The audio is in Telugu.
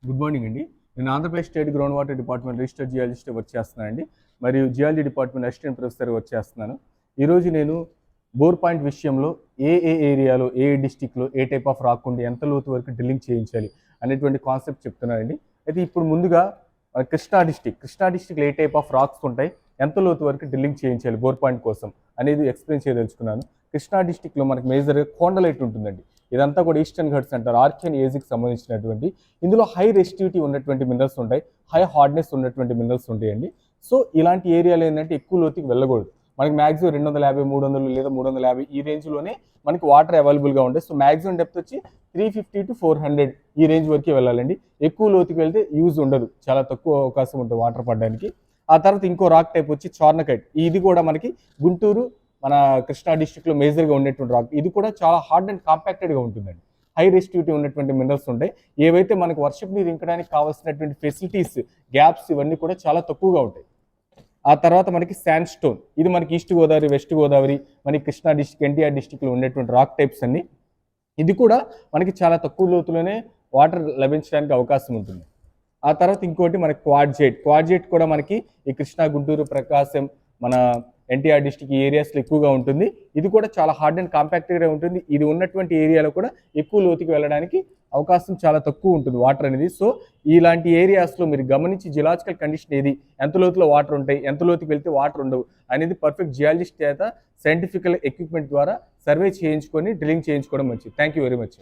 గుడ్ మార్నింగ్ అండి. నేను Andhra Pradesh state ground water department registered geologist work చేస్తున్నానండి. మరియు geology department assistant professor work చేస్తున్నాను. ఈరోజు నేను బోర్ పాయింట్ విషయంలో ఏ ఏరియాలో ఏ డిస్టిక్లో ఏ టైప్ ఆఫ్ రాక్ ఉండి ఎంత లోతు వరకు డ్రిల్లింగ్ చేయించాలి అనేటువంటి కాన్సెప్ట్ చెప్తున్నానండి. అయితే ఇప్పుడు ముందుగా కృష్ణా డిస్టిక్లో ఏ టైప్ ఆఫ్ రాక్స్ ఉంటాయి, ఎంత లోతు వరకు డ్రిల్లింగ్ చేయించాలి బోర్ పాయింట్ కోసం అనేది ఎక్స్ప్లెయిన్ చేయదలుచుకున్నాను. కృష్ణా డిస్టిక్లో మనకి మేజర్గా కొండలైట్ ఉంటుందండి. ఇదంతా కూడా ఈస్టర్న్ ఘట్స్ అంటారు, ఆర్కియన్ ఏజ్కి సంబంధించినటువంటి. ఇందులో హై రెసిస్టివిటీ ఉన్నటువంటి మినరల్స్ ఉంటాయి, హై హార్డ్నెస్ ఉన్నటువంటి మినరల్స్ ఉంటాయండి. సో ఇలాంటి ఏరియాలో ఏంటంటే ఎక్కువ లోతుకి వెళ్ళకూడదు. మనకి మ్యాక్సిమం 250, 300 లేదా 350 ఈ రేంజ్లోనే మనకి వాటర్ అవైలబుల్గా ఉంటాయి. సో మ్యాక్సిమం డెప్త్ వచ్చి 350 to 400 ఈ రేంజ్ వరకే వెళ్ళాలండి. ఎక్కువ లోతుకి వెళ్తే యూజ్ ఉండదు, చాలా తక్కువ అవకాశం ఉంటుంది వాటర్ పడడానికి. ఆ తర్వాత ఇంకో రాక్ టైప్ వచ్చి చార్నకైట్. ఇది కూడా మనకి గుంటూరు మన కృష్ణా డిస్ట్రిక్ట్లో మేజర్గా ఉండేటువంటి రాక్. ఇది కూడా చాలా హార్డ్ అండ్ కాంపాక్టెడ్గా ఉంటుందండి. హై రెసిస్టివిటీ ఉన్నటువంటి మినరల్స్ ఉంటాయి. ఏవైతే మనకు వర్షపు నీరు ఇంకడానికి కావాల్సినటువంటి ఫెసిలిటీస్, గ్యాప్స్ ఇవన్నీ కూడా చాలా తక్కువగా ఉంటాయి. ఆ తర్వాత మనకి శాండ్ స్టోన్. ఇది మనకి ఈస్ట్ గోదావరి, వెస్ట్ గోదావరి, మనకి కృష్ణా డిస్ట్రిక్ట్, ఎన్టీఆర్ డిస్ట్రిక్ట్లో ఉండేటువంటి రాక్ టైప్స్ అన్ని. ఇది కూడా మనకి చాలా తక్కువ లోతులోనే వాటర్ లభించడానికి అవకాశం ఉంటుంది. ఆ తర్వాత ఇంకోటి మనకి క్వాడ్జైట్ కూడా మనకి ఈ కృష్ణా, గుంటూరు, ప్రకాశం, మన ఎన్టీఆర్ డిస్ట్రిక్ట్ ఈ ఏరియాస్లో ఎక్కువగా ఉంటుంది. ఇది కూడా చాలా హార్డ్ అండ్ కాంపాక్ట్గా ఉంటుంది. ఇది ఉన్నటువంటి ఏరియాలో కూడా ఎక్కువ లోతుకి వెళ్ళడానికి అవకాశం చాలా తక్కువ ఉంటుంది వాటర్ అనేది. సో ఇలాంటి ఏరియాస్లో మీరు గమనించి జియలాజికల్ కండిషన్ ఏది, ఎంత లోతులో వాటర్ ఉంటాయి, ఎంత లోతుకి వెళ్తే వాటర్ ఉండవు అనేది పర్ఫెక్ట్ జియాలజిస్ట్ చేత సైంటిఫికల్ ఎక్విప్మెంట్ ద్వారా సర్వే చేయించుకొని డ్రిల్లింగ్ చేయించుకోవడం మంచిది. Thank you very much.